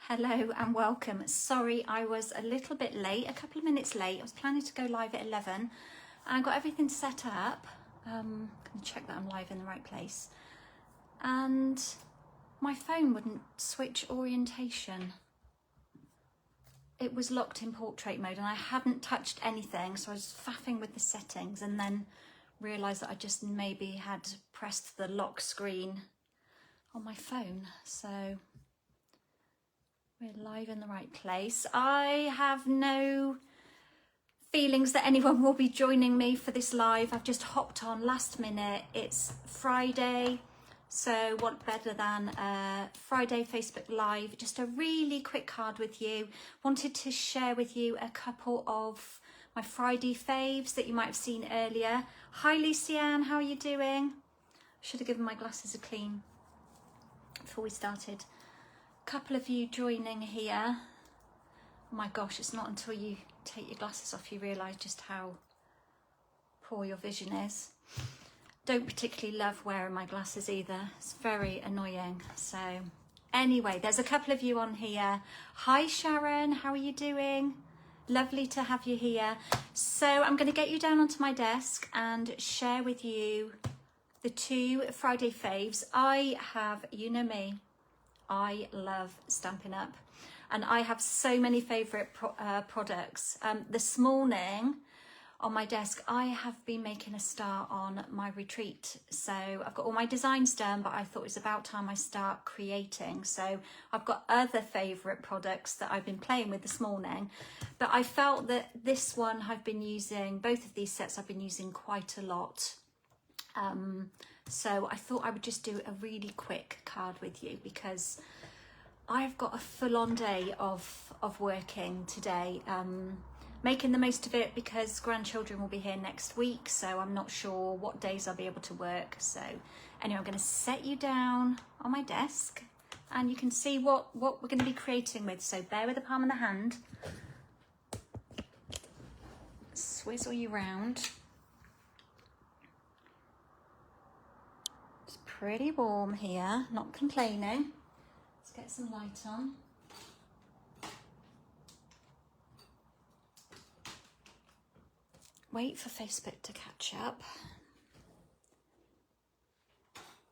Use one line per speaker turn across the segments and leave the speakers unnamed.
Hello and welcome. Sorry I was a little bit late, a couple of minutes late. I was planning to go live at 11 and I got everything set up. I'm going to check that I'm live in the right place. And my phone wouldn't switch orientation. It was locked in portrait mode and I hadn't touched anything, so I was faffing with the settings and then realised that I just maybe had pressed the lock screen on my phone. So we're live in the right place. I have no feelings that anyone will be joining me for this live. I've just hopped on last minute. It's Friday, so what better than a Friday Facebook Live? Just a really quick card with you. Wanted to share with you a couple of my Friday faves that you might have seen earlier. Hi Lucianne, how are you doing? Should have given my glasses a clean before we started. Couple of you joining here. Oh my gosh, it's not until you take your glasses off you realise just how poor your vision is. Don't particularly love wearing my glasses either. It's very annoying. So anyway, there's a couple of you on here. Hi Sharon, how are you doing? Lovely to have you here. So I'm going to get you down onto my desk and share with you the two Friday faves. I have, you know me, I love Stampin Up and I have so many favourite products. This morning on my desk I have been making a start on my retreat. So I've got all my designs done, but I thought it was about time I start creating. So I've got other favourite products that I've been playing with this morning, but I felt that this one I've been using, both of these sets I've been using quite a lot. So I thought I would just do a really quick card with you because I've got a full-on day of working today, making the most of it because grandchildren will be here next week, so I'm not sure what days I'll be able to work. So anyway, I'm going to set you down on my desk and you can see what we're going to be creating with. So bear with the palm of the hand, swizzle you round. Pretty warm here, not complaining. Let's get some light on. Wait for Facebook to catch up.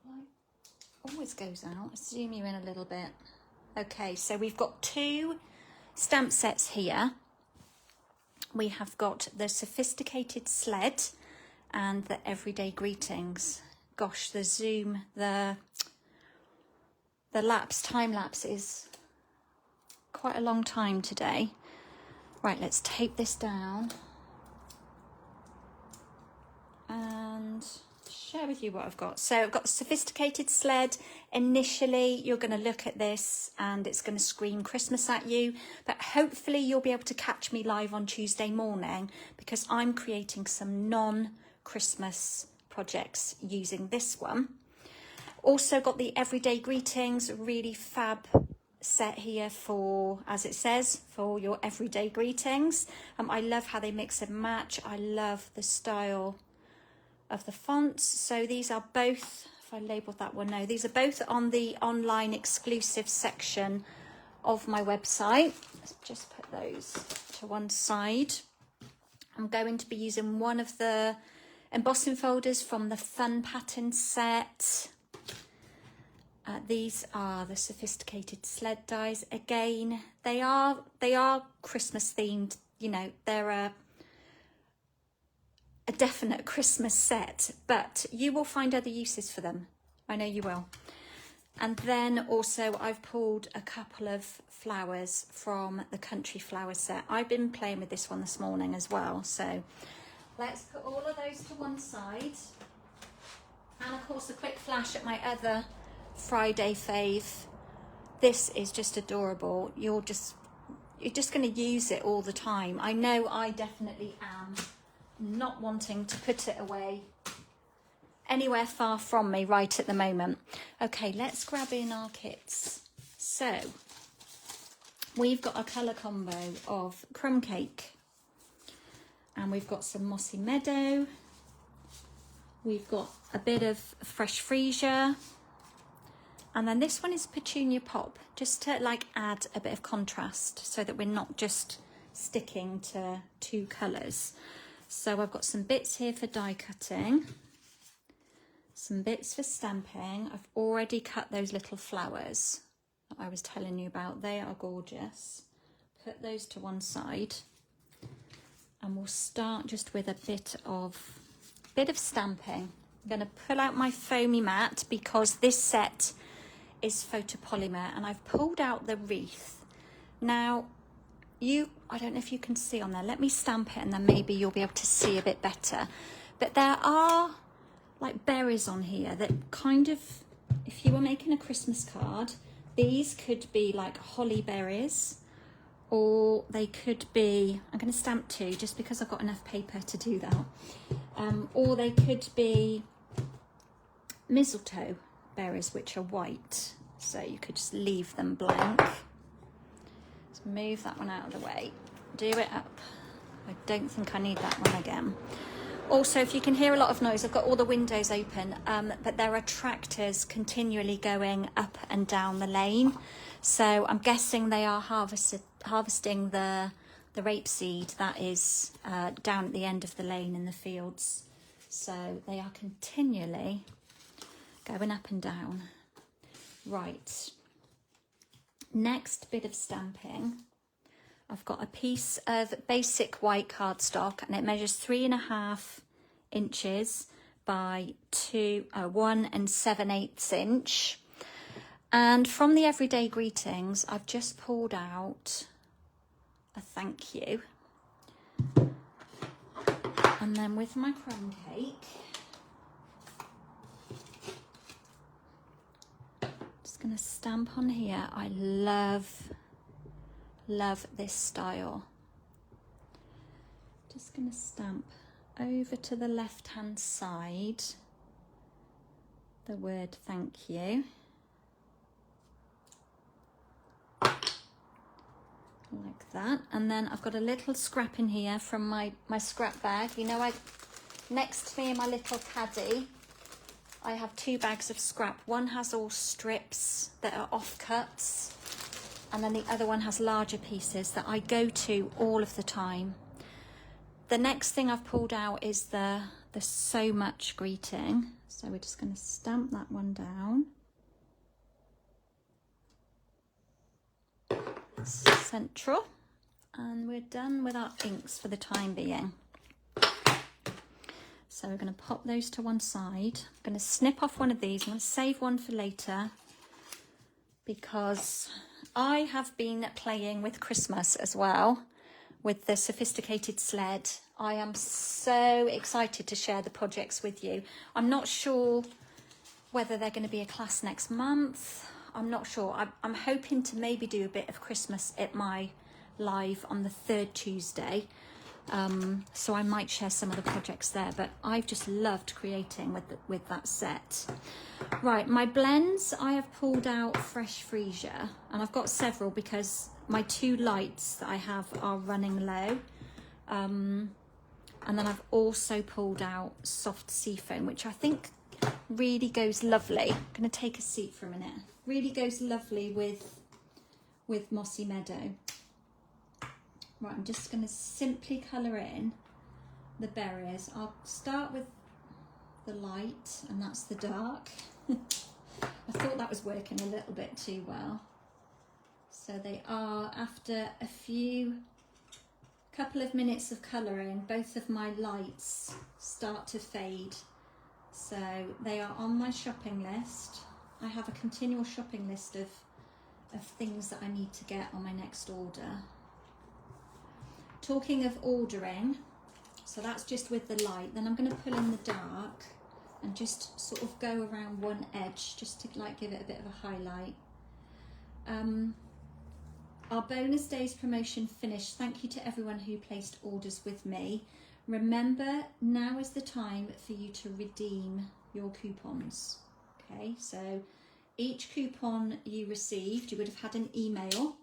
Light always goes out. I'll zoom you in a little bit. Okay, so we've got two stamp sets here. We have got the Sophisticated Sled and the Everyday Greetings. Gosh, the zoom, the time lapse is quite a long time today. Right, let's tape this down and share with you what I've got. So I've got Sophisticated Sled. Initially, you're going to look at this and it's going to scream Christmas at you, but hopefully you'll be able to catch me live on Tuesday morning because I'm creating some non-Christmas projects using this one. Also got the Everyday Greetings, really fab set here for, as it says, for your everyday greetings. I love how they mix and match. I love the style of the fonts. So these are both, if I labelled that one, no, these are both on the online exclusive section of my website. Let's just put those to one side. I'm going to be using one of the embossing folders from the Fun Pattern set. These are the Sophisticated Sled dies. Again, they are Christmas themed. You know, they're a definite Christmas set, but you will find other uses for them. I know you will. And then also I've pulled a couple of flowers from the Country Flower set. I've been playing with this one this morning as well, so let's put all of those to one side. And of course, a quick flash at my other Friday fave. This is just adorable. You're just going to use it all the time. I know I definitely am, not wanting to put it away anywhere far from me right at the moment. Okay, let's grab in our kits. So we've got a colour combo of Crumb Cake. And we've got some Mossy Meadow. We've got a bit of Fresh Freesia. And then this one is Petunia Pop, just to like add a bit of contrast so that we're not just sticking to two colours. So I've got some bits here for die cutting, some bits for stamping. I've already cut those little flowers that I was telling you about. They are gorgeous. Put those to one side, and we'll start just with a bit of stamping. I'm going to pull out my foamy mat because this set is photopolymer, and I've pulled out the wreath. Now, I don't know if you can see on there. Let me stamp it and then maybe you'll be able to see a bit better. But there are like berries on here that kind of, if you were making a Christmas card, these could be like holly berries, or they could be, I'm going to stamp two just because I've got enough paper to do that. Or they could be mistletoe berries, which are white. So you could just leave them blank. Let's move that one out of the way. Do it up. I don't think I need that one again. Also, if you can hear a lot of noise, I've got all the windows open, but there are tractors continually going up and down the lane. So I'm guessing they are harvesting the rapeseed that is down at the end of the lane in the fields. So they are continually going up and down. Right. Next bit of stamping. I've got a piece of basic white cardstock, and it measures 3.5 inches by 1 7/8 inch. And from the Everyday Greetings, I've just pulled out a thank you. And then with my crumb cake, just going to stamp on here. I love this style. Just going to stamp over to the left hand side the word thank you. Like that. And then I've got a little scrap in here from my scrap bag. You know, next to me in my little caddy, I have 2 bags of scrap. One has all strips that are offcuts, and then the other one has larger pieces that I go to all of the time. The next thing I've pulled out is the so much greeting. So we're just going to stamp that one down. Central. And we're done with our inks for the time being. So we're going to pop those to one side. I'm going to snip off one of these. I'm going to save one for later because I have been playing with Christmas as well with the Sophisticated Sled. I am so excited to share the projects with you. I'm not sure whether they're going to be a class next month. I'm not sure. I'm hoping to maybe do a bit of Christmas at my live on the 3rd Tuesday. So I might share some of the projects there, but I've just loved creating with that set. Right, my blends, I have pulled out Fresh Freesia, and I've got several because my 2 lights that I have are running low. And then I've also pulled out Soft Seafoam, which I think really goes lovely. I'm going to take a seat for a minute. Really goes lovely with Mossy Meadow. Right, I'm just going to simply colour in the berries. I'll start with the light, and that's the dark. I thought that was working a little bit too well. So they are, after a couple of minutes of colouring, both of my lights start to fade. So they are on my shopping list. I have a continual shopping list of things that I need to get on my next order. Talking of ordering, so that's just with the light. Then I'm going to pull in the dark and just sort of go around one edge just to like give it a bit of a highlight. Our bonus days promotion finished. Thank you to everyone who placed orders with me. Remember, now is the time for you to redeem your coupons. Okay, so each coupon you received, you would have had an email,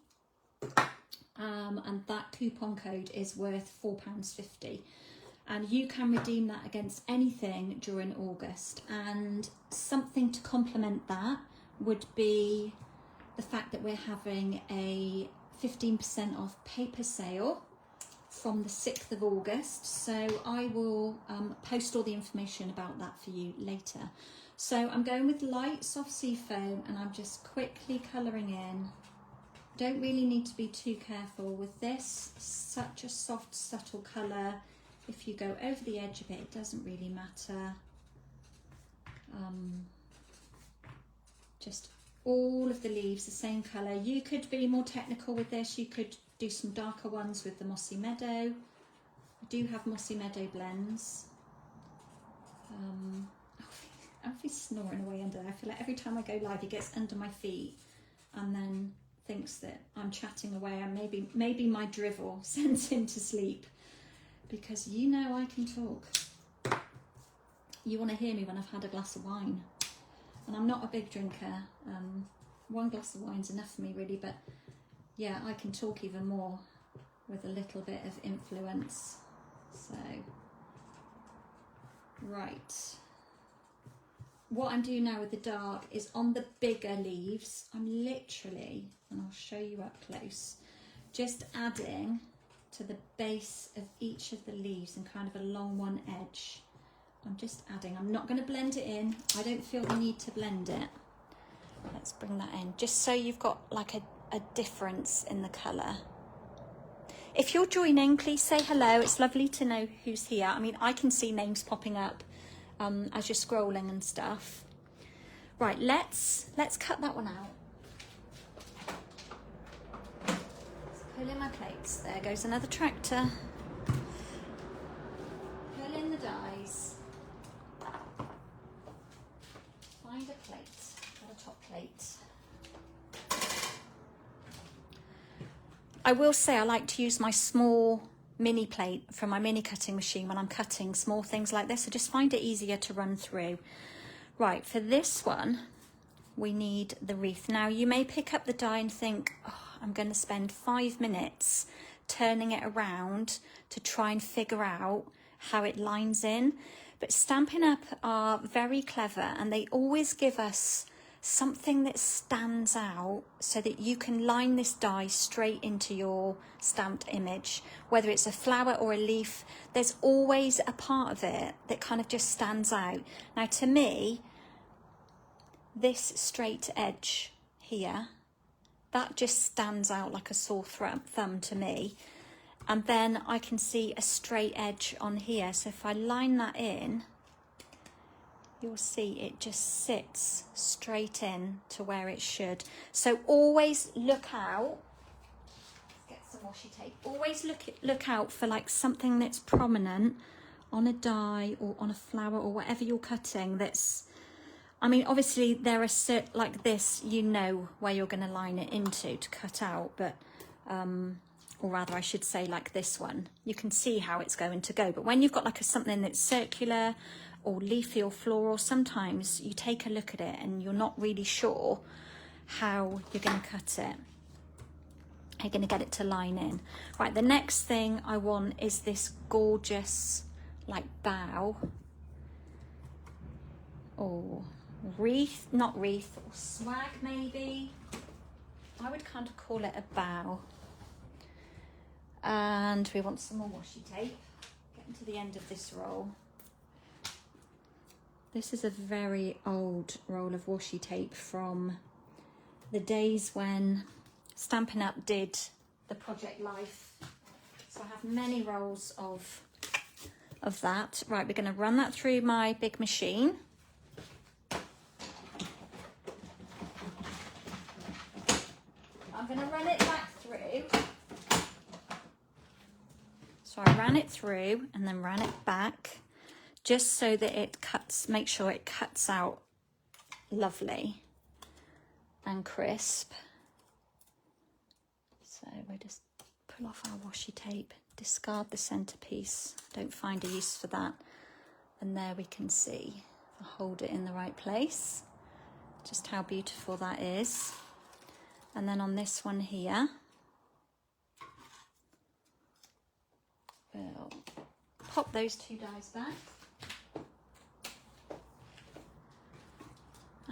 and that coupon code is worth £4.50, and you can redeem that against anything during August. And something to complement that would be the fact that we're having a 15% off paper sale from the 6th of August. So I will post all the information about that for you later. So I'm going with light soft sea foam and I'm just quickly colouring in. Don't really need to be too careful with this. Such a soft, subtle colour. If you go over the edge of it, it doesn't really matter. Just all of the leaves the same colour. You could be more technical with this. You could do some darker ones with the Mossy Meadow. I do have Mossy Meadow blends. Alfie's snoring away under there. I feel like every time I go live he gets under my feet and then thinks that I'm chatting away, and maybe my drivel sends him to sleep, because you know I can talk. You want to hear me when I've had a glass of wine, and I'm not a big drinker. One glass of wine's enough for me really, but yeah, I can talk even more with a little bit of influence. So right, what I'm doing now with the dark is on the bigger leaves, I'm literally, and I'll show you up close, just adding to the base of each of the leaves and kind of along one edge. I'm just adding. I'm not going to blend it in. I don't feel the need to blend it. Let's bring that in, just so you've got like a difference in the colour. If you're joining, please say hello. It's lovely to know who's here. I mean, I can see names popping up as you're scrolling and stuff. Right, let's cut that one out. Let's pull in my plates. There goes another tractor. Pull in the dies. Find a plate, got a top plate. I will say I like to use my small mini plate from my mini cutting machine when I'm cutting small things like this. I just find it easier to run through. Right, for this one, we need the wreath. Now, you may pick up the die and think, oh, I'm going to spend 5 minutes turning it around to try and figure out how it lines in. But Stampin' Up are very clever, and they always give us something that stands out so that you can line this die straight into your stamped image. Whether it's a flower or a leaf, there's always a part of it that kind of just stands out. Now, to me, this straight edge here, that just stands out like a sore thumb to me. And then I can see a straight edge on here. So if I line that in, you'll see it just sits straight in to where it should. So always look out. Let's get some washi tape. Always look out for like something that's prominent on a die or on a flower or whatever you're cutting. That's, I mean, obviously there are like this, you know where you're going to line it into to cut out, but or rather I should say like this one, you can see how it's going to go. But when you've got like something that's circular or leafy or floral, sometimes you take a look at it and you're not really sure how you're going to cut it. You're going to get it to line in. Right, the next thing I want is this gorgeous like bow or wreath, not wreath, or swag maybe. I would kind of call it a bow. And we want some more washi tape. Getting to the end of this roll. This is a very old roll of washi tape from the days when Stampin' Up did the Project Life. So I have many rolls of that. Right, we're going to run that through my big machine. I'm going to run it back through. So I ran it through and then ran it back, just so that it cuts, make sure it cuts out lovely and crisp. So we just pull off our washi tape, discard the centerpiece, don't find a use for that. And there we can see, if I hold it in the right place, just how beautiful that is. And then on this one here, we'll pop those two dies back.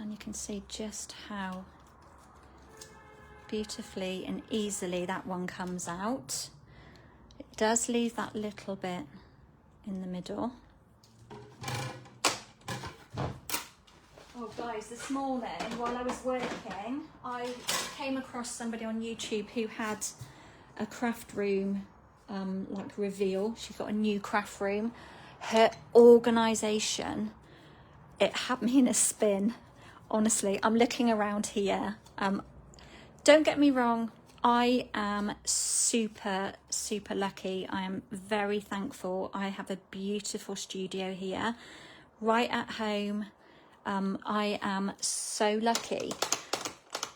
And you can see just how beautifully and easily that one comes out. It does leave that little bit in the middle. Oh guys, this morning while I was working, I came across somebody on YouTube who had a craft room like reveal. She got a new craft room. Her organisation, it had me in a spin. Honestly, I'm looking around here. Don't get me wrong, I am super, super lucky. I am very thankful. I have a beautiful studio here, right at home. I am so lucky.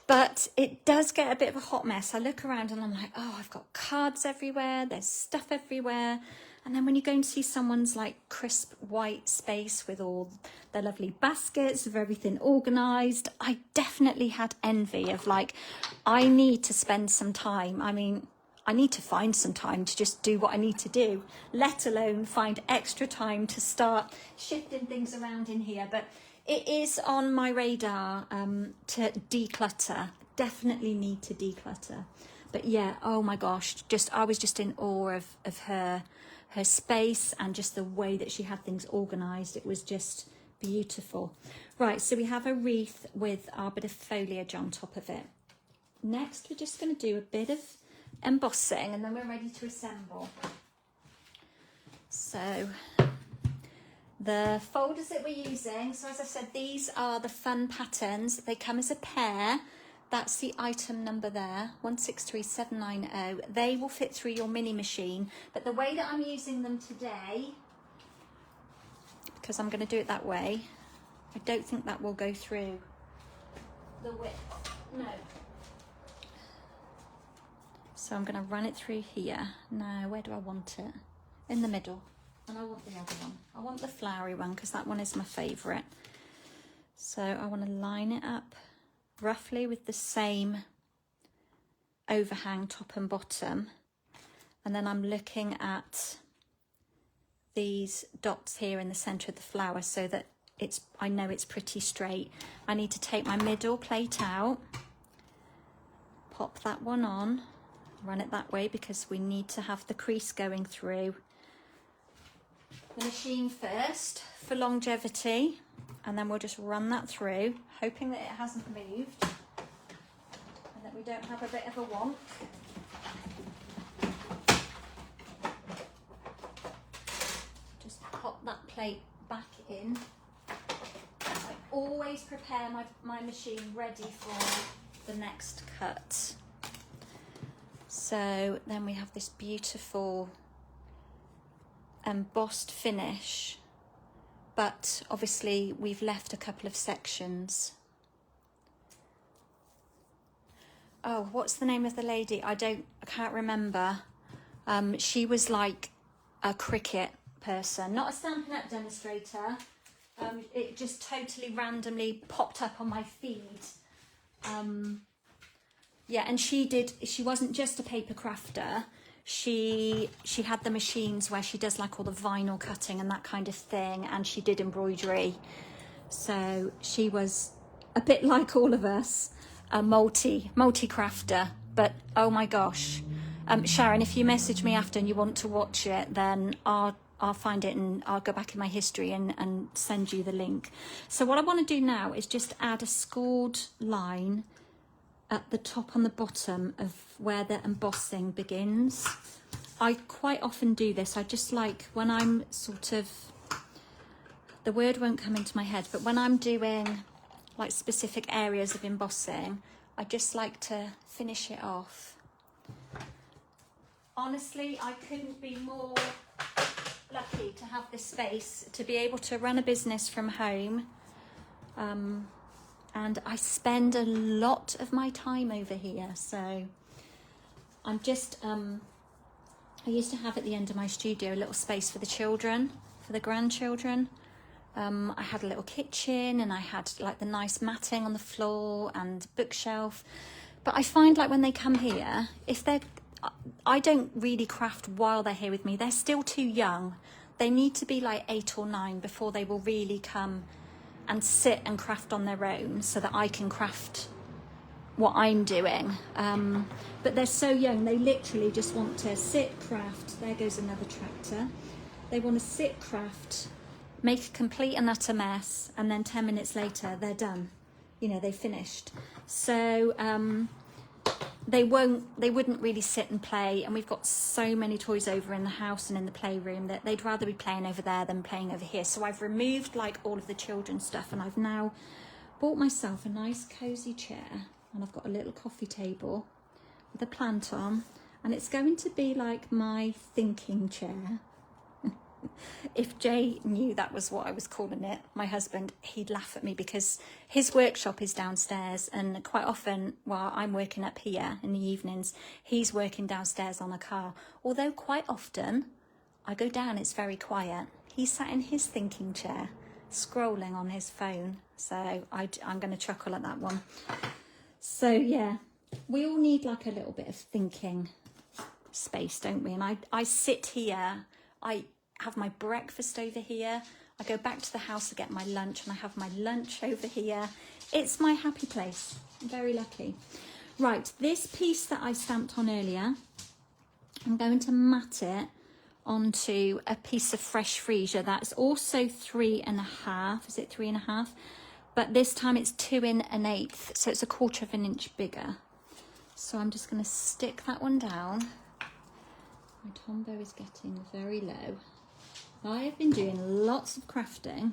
But it does get a bit of a hot mess. I look around and I'm like, oh, I've got cards everywhere. There's stuff everywhere. And then when you go and see someone's like crisp white space with all the lovely baskets of everything organised, I definitely had envy of like, I need to spend some time. I mean, I need to find some time to just do what I need to do, let alone find extra time to start shifting things around in here. But it is on my radar to declutter. Definitely need to declutter. But yeah, oh my gosh, I was just in awe of her space and just the way that she had things organised. It was just beautiful. Right, so we have a wreath with our bit of foliage on top of it. Next, we're just going to do a bit of embossing and then we're ready to assemble. So the folders that we're using, so as I said, these are the fun patterns. They come as a pair. That's the item number there, 163790. They will fit through your mini machine, but the way that I'm using them today, because I'm going to do it that way, I don't think that will go through the width. No. So I'm going to run it through here. Now, where do I want it? In the middle. And I want the other one. I want the flowery one because that one is my favourite. So I want to line it up roughly with the same overhang top and bottom. And then I'm looking at these dots here in the centre of the flower so that I know it's pretty straight. I need to take my middle plate out, pop that one on, run it that way because we need to have the crease going through the machine first for longevity, and then we'll just run that through, hoping that it hasn't moved and that we don't have a bit of a wonk. Just pop that plate back in. I always prepare my machine ready for the next cut. So then we have this beautiful embossed finish, but obviously we've left a couple of sections. Oh, what's the name of the lady? I can't remember. She was like a cricket person, not a Stampin Up demonstrator. It just totally randomly popped up on my feed. Yeah, and she wasn't just a paper crafter. She had the machines where she does like all the vinyl cutting and that kind of thing, and she did embroidery. So she was a bit like all of us, a multi-crafter. But oh my gosh, Sharon, if you message me after and you want to watch it, then I'll find it and I'll go back in my history and send you the link. So what I want to do now is just add a scored line at the top and the bottom of where the embossing begins. I quite often do this. I just like when I'm sort of, the word won't come into my head, but when I'm doing like specific areas of embossing, I just like to finish it off. Honestly, I couldn't be more lucky to have this space, to be able to run a business from home. And I spend a lot of my time over here. So I'm just, I used to have at the end of my studio a little space for the children, for the grandchildren. I had a little kitchen and I had like the nice matting on the floor and bookshelf. But I find like when they come here, I don't really craft while they're here with me. They're still too young. They need to be like 8 or 9 before they will really come and sit and craft on their own so that I can craft what I'm doing. But they're so young, they literally just want to sit, craft. There goes another tractor. They want to sit, craft, make a complete and utter mess, and then 10 minutes later they're done. You know, they finished. So they wouldn't really sit and play, and we've got so many toys over in the house and in the playroom that they'd rather be playing over there than playing over here. So I've removed like all of the children's stuff, and I've now bought myself a nice cozy chair, and I've got a little coffee table with a plant on, and it's going to be like my thinking chair. If Jay knew that was what I was calling it, my husband, he'd laugh at me, because his workshop is downstairs, and quite often while I'm working up here in the evenings, he's working downstairs on a car. Although quite often I go down, it's very quiet. He's sat in his thinking chair scrolling on his phone, so I'm going to chuckle at that one. So yeah, we all need like a little bit of thinking space, don't we? And I sit here, I have my breakfast over here, I go back to the house to get my lunch, and I have my lunch over here. It's my happy place. I'm very lucky. Right, this piece that I stamped on earlier, I'm going to mat it onto a piece of fresh freesia that's also 3.5. Is it 3.5? But this time it's 2 1/8, so it's 1/4 of an inch bigger. So I'm just going to stick that one down. My Tombow is getting very low. I have been doing lots of crafting.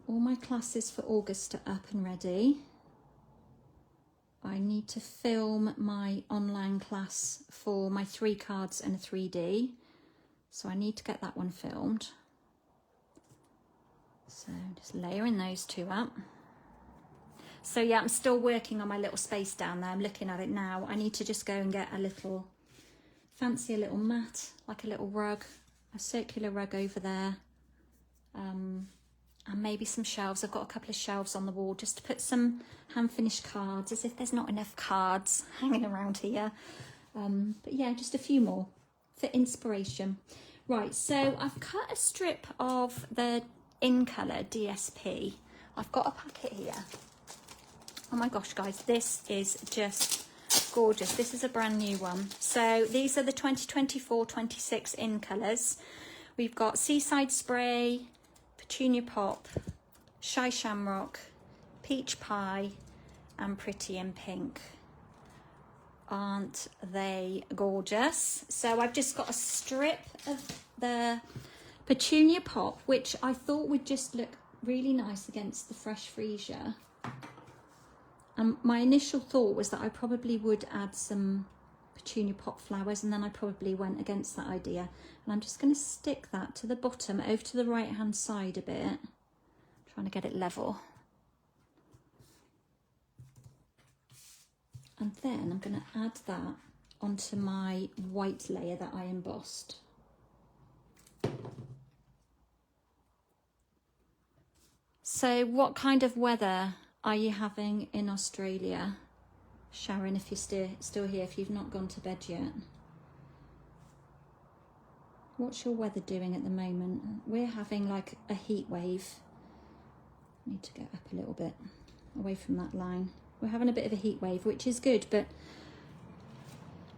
All my classes for August are up and ready. I need to film my online class for my 3 cards and a 3D. So I need to get that one filmed. So just layering those 2 up. So yeah, I'm still working on my little space down there. I'm looking at it now. I need to just go and get a little, fancy a little mat, like a little rug, a circular rug over there, and maybe some shelves. I've got a couple of shelves on the wall just to put some hand-finished cards, as if there's not enough cards hanging around here. But yeah, just a few more for inspiration. Right, so I've cut a strip of the In Colour DSP. I've got a packet here. Oh my gosh, guys, this is just gorgeous. This is a brand new one. So these are the 2024-26 In Colours. We've got Seaside Spray, Petunia Pop, Shy Shamrock, Peach Pie, and Pretty in Pink. Aren't they gorgeous? So I've just got a strip of the Petunia Pop, which I thought would just look really nice against the fresh freesia. My initial thought was that I probably would add some Petunia Pop flowers, and then I probably went against that idea. And I'm just going to stick that to the bottom, over to the right hand side a bit, trying to get it level. And then I'm going to add that onto my white layer that I embossed. So what kind of weather are you having in Australia? Sharon, if you're still here, if you've not gone to bed yet. What's your weather doing at the moment? We're having like a heat wave. I need to get up a little bit away from that line. We're having a bit of a heat wave, which is good, but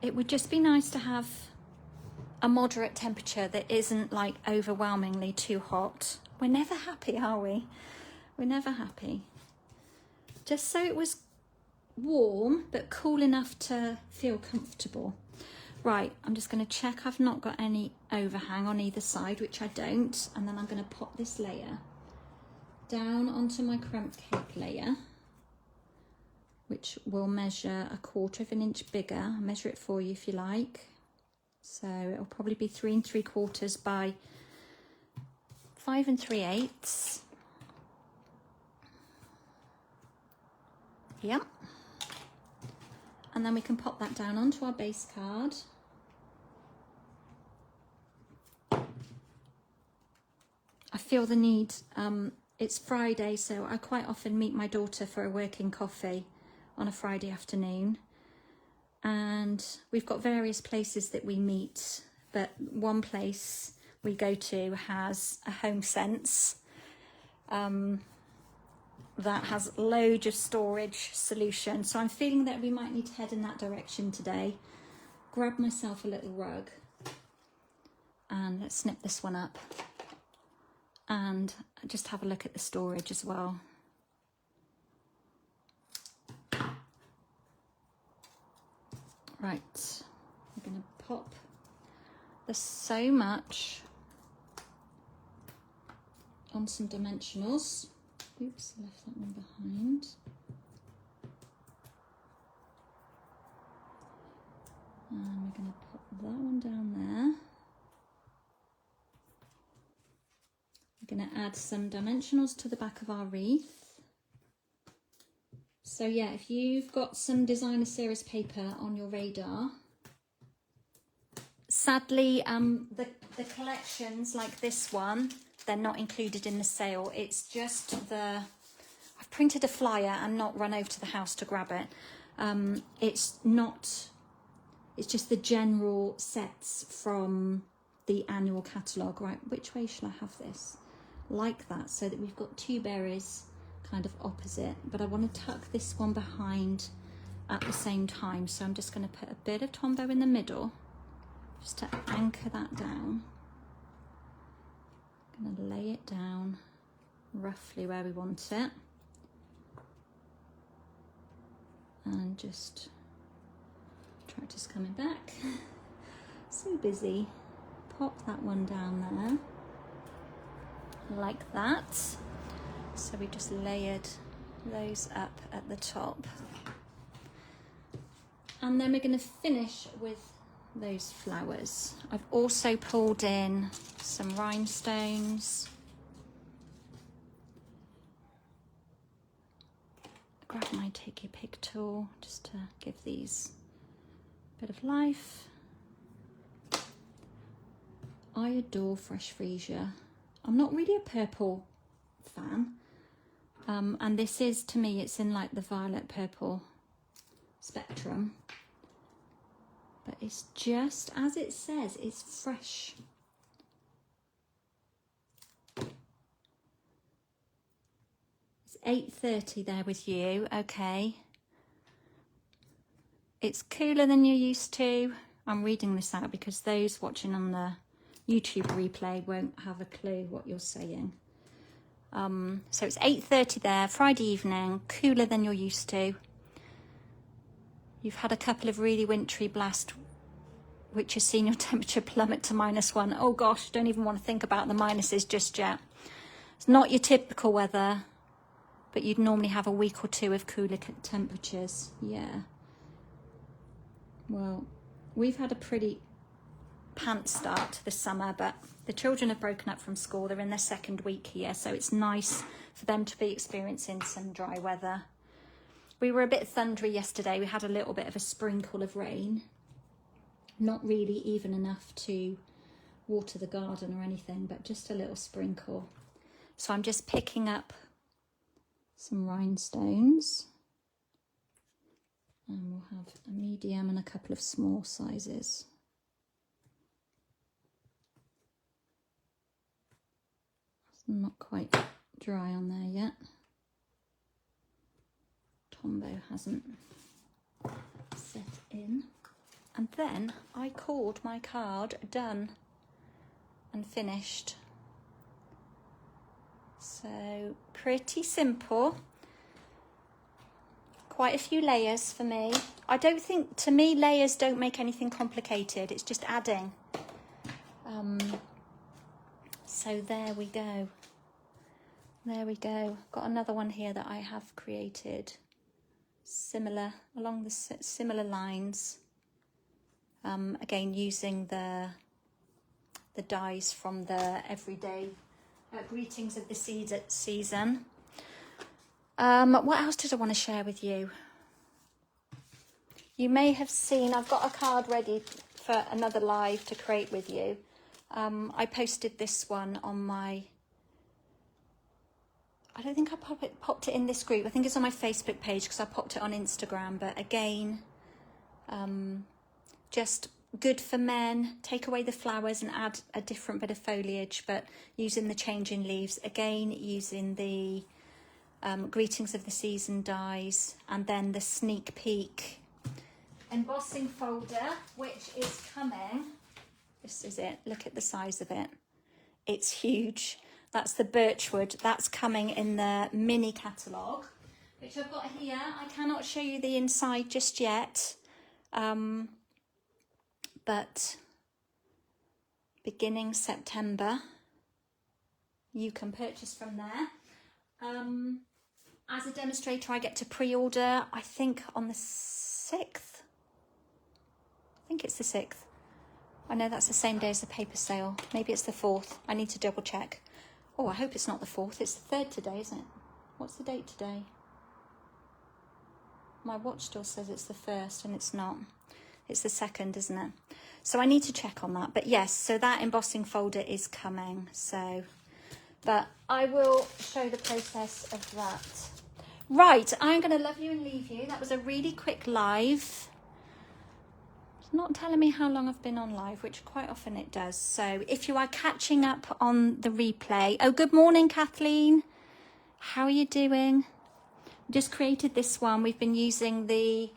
it would just be nice to have a moderate temperature that isn't like overwhelmingly too hot. We're never happy, are we? We're never happy. Just so it was warm but cool enough to feel comfortable. Right, I'm just going to check I've not got any overhang on either side, which I don't, and then I'm going to pop this layer down onto my crumb cake layer, which will measure 1/4 of an inch bigger. I'll measure it for you if you like. So it'll probably be 3 3/4 by 5 3/8. Yep. And then we can pop that down onto our base card. I feel the need, it's Friday, so I quite often meet my daughter for a working coffee on a Friday afternoon. And we've got various places that we meet, but one place we go to has a home sense. that has loads of storage solution. So I'm feeling that we might need to head in that direction today. Grab myself a little rug and let's snip this one up and just have a look at the storage as well. Right, I'm going to pop. There's so much on some dimensionals. Oops, I left that one behind. And we're going to pop that one down there. We're going to add some dimensionals to the back of our wreath. So yeah, if you've got some designer series paper on your radar, sadly, the collections like this one, they're not included in the sale. It's just I've printed a flyer and not run over to the house to grab it. It's just the general sets from the annual catalogue. Right, which way shall I have this? Like that, so that we've got two berries kind of opposite, but I want to tuck this one behind at the same time. So I'm just going to put a bit of Tombow in the middle, just to anchor that down. I'm going to lay it down roughly where we want it. And just, tractor's coming back. So busy. Pop that one down there, like that. So we just layered those up at the top. And then we're going to finish with those flowers. I've also pulled in some rhinestones. Grab my Take Your Pick tool just to give these a bit of life. I adore fresh freesia. I'm not really a purple fan. And this is, to me, it's in like the violet purple spectrum. But it's just, as it says, it's fresh. It's 8:30 there with you, okay. It's cooler than you're used to. I'm reading this out because those watching on the YouTube replay won't have a clue what you're saying. So it's 8:30 there, Friday evening, cooler than you're used to. You've had a couple of really wintry blasts, which has seen your temperature plummet to -1. Oh gosh, don't even want to think about the minuses just yet. It's not your typical weather, but you'd normally have a week or two of cooler temperatures. Yeah. Well, we've had a pretty pants start to the summer, but the children have broken up from school. They're in their second week here, so it's nice for them to be experiencing some dry weather. We were a bit thundery yesterday. We had a little bit of a sprinkle of rain. Not really even enough to water the garden or anything, but just a little sprinkle. So I'm just picking up some rhinestones. And we'll have a medium and a couple of small sizes. Not quite dry on there yet. Tombow hasn't set in. And then I called my card done and finished. So pretty simple. Quite a few layers for me. I don't think, to me, layers don't make anything complicated. It's just adding. So there we go. There we go. Got another one here that I have created. Similar, along the similar lines. Again, using the dies from the Everyday Greetings of the season. What else did I want to share with you? You may have seen, I've got a card ready for another live to create with you. I posted this one on my, I don't think I popped it in this group. I think it's on my Facebook page because I popped it on Instagram. But again, just good for men. Take away the flowers and add a different bit of foliage, but using the changing leaves. Again, using the Greetings of the Season dies, and then the sneak peek embossing folder, which is coming. This is it. Look at the size of it. It's huge. That's the birchwood. That's coming in the mini catalogue, which I've got here. I cannot show you the inside just yet, but beginning September, you can purchase from there. As a demonstrator, I get to pre-order, I think on the 6th. I think it's the 6th. I know that's the same day as the paper sale. Maybe it's the 4th. I need to double check. Oh, I hope it's not the 4th. It's the 3rd today, isn't it? What's the date today? My watch still says it's the 1st and it's not. It's the 2nd, isn't it? So I need to check on that. But yes, so that embossing folder is coming. So, but I will show the process of that. Right, I'm going to love you and leave you. That was a really quick live. It's not telling me how long I've been on live, which quite often it does. So if you are catching up on the replay. Oh, good morning, Kathleen. How are you doing? Just created this one. We've been using the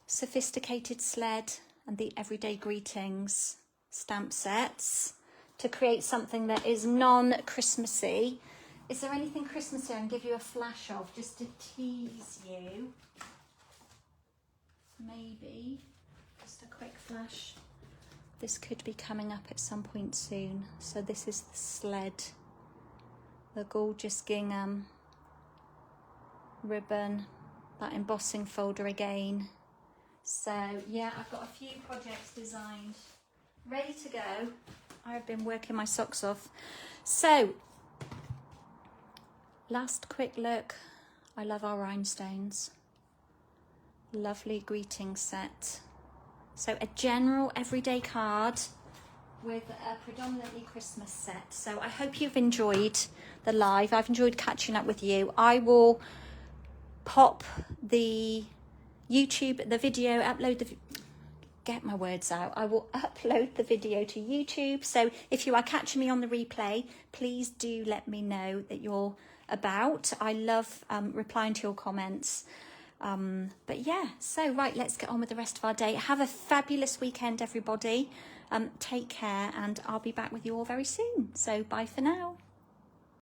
Sophisticated Sled and the Everyday Greetings stamp sets to create something that is non-Christmassy. Is there anything Christmassy I can give you a flash of just to tease you? Maybe just a quick flash. This could be coming up at some point soon. So this is the sled, the gorgeous gingham ribbon, that embossing folder again. So yeah, I've got a few projects designed, ready to go. I've been working my socks off. So last quick look. I love our rhinestones. Lovely greeting set. So a general everyday card with a predominantly Christmas set. So I hope you've enjoyed the live. I've enjoyed catching up with you. I will pop the YouTube, the video, get my words out. I will upload the video to YouTube. So if you are catching me on the replay, please do let me know that you're about. I love replying to your comments. But yeah, so right, let's get on with the rest of our day. Have a fabulous weekend, everybody. Take care, and I'll be back with you all very soon. So bye for now.